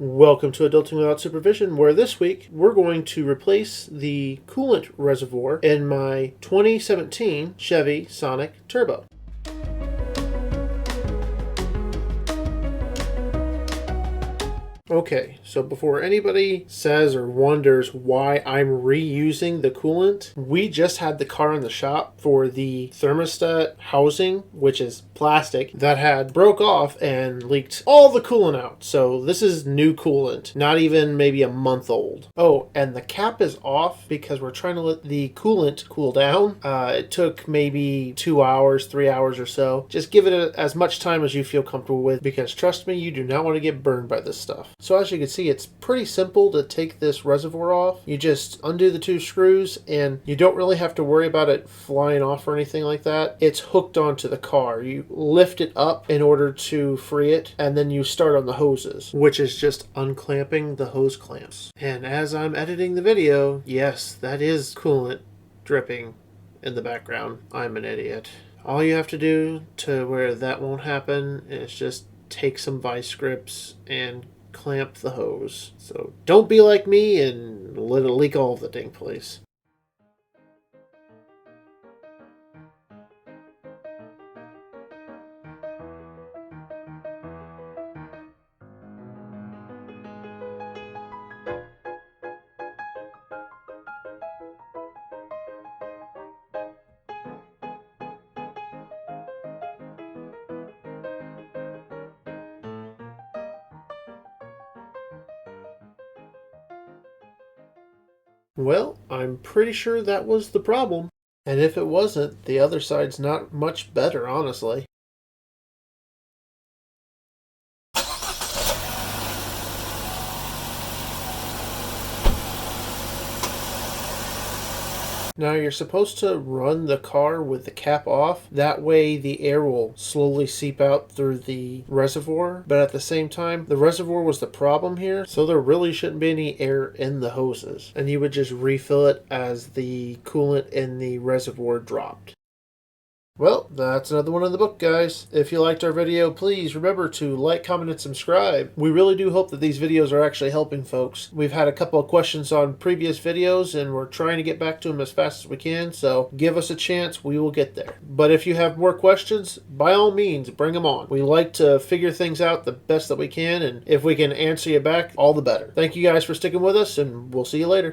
Welcome to Adulting Without Supervision, where this week we're going to replace the coolant reservoir in my 2017 Chevy Sonic Turbo. Okay, so before anybody says or wonders why I'm reusing the coolant, we just had the car in the shop for the thermostat housing, which is plastic, that had broke off and leaked all the coolant out. So this is new coolant, not even maybe a month old. Oh, and the cap is off because we're trying to let the coolant cool down. It took maybe 2 hours, 3 hours or so. Just give it as much time as you feel comfortable with, because trust me, you do not want to get burned by this stuff. So as you can see, it's pretty simple to take this reservoir off. You just undo the two screws and you don't really have to worry about it flying off or anything like that. It's hooked onto the car. You lift it up in order to free it, and then you start on the hoses, which is just unclamping the hose clamps. And as I'm editing the video, yes, that is coolant dripping in the background. I'm an idiot. All you have to do to where that won't happen is just take some vice grips and clamp the hose. So don't be like me and let it leak all over the dang place. Well, I'm pretty sure that was the problem. And if it wasn't, the other side's not much better, honestly. Now you're supposed to run the car with the cap off. That way the air will slowly seep out through the reservoir. But at the same time, the reservoir was the problem here, so there really shouldn't be any air in the hoses. And you would just refill it as the coolant in the reservoir dropped. Well, that's another one in the book, guys. If you liked our video, please remember to like, comment, and subscribe. We really do hope that these videos are actually helping folks. We've had a couple of questions on previous videos, and we're trying to get back to them as fast as we can, so give us a chance. We will get there. But if you have more questions, by all means, bring them on. We like to figure things out the best that we can, and if we can answer you back, all the better. Thank you guys for sticking with us, and we'll see you later.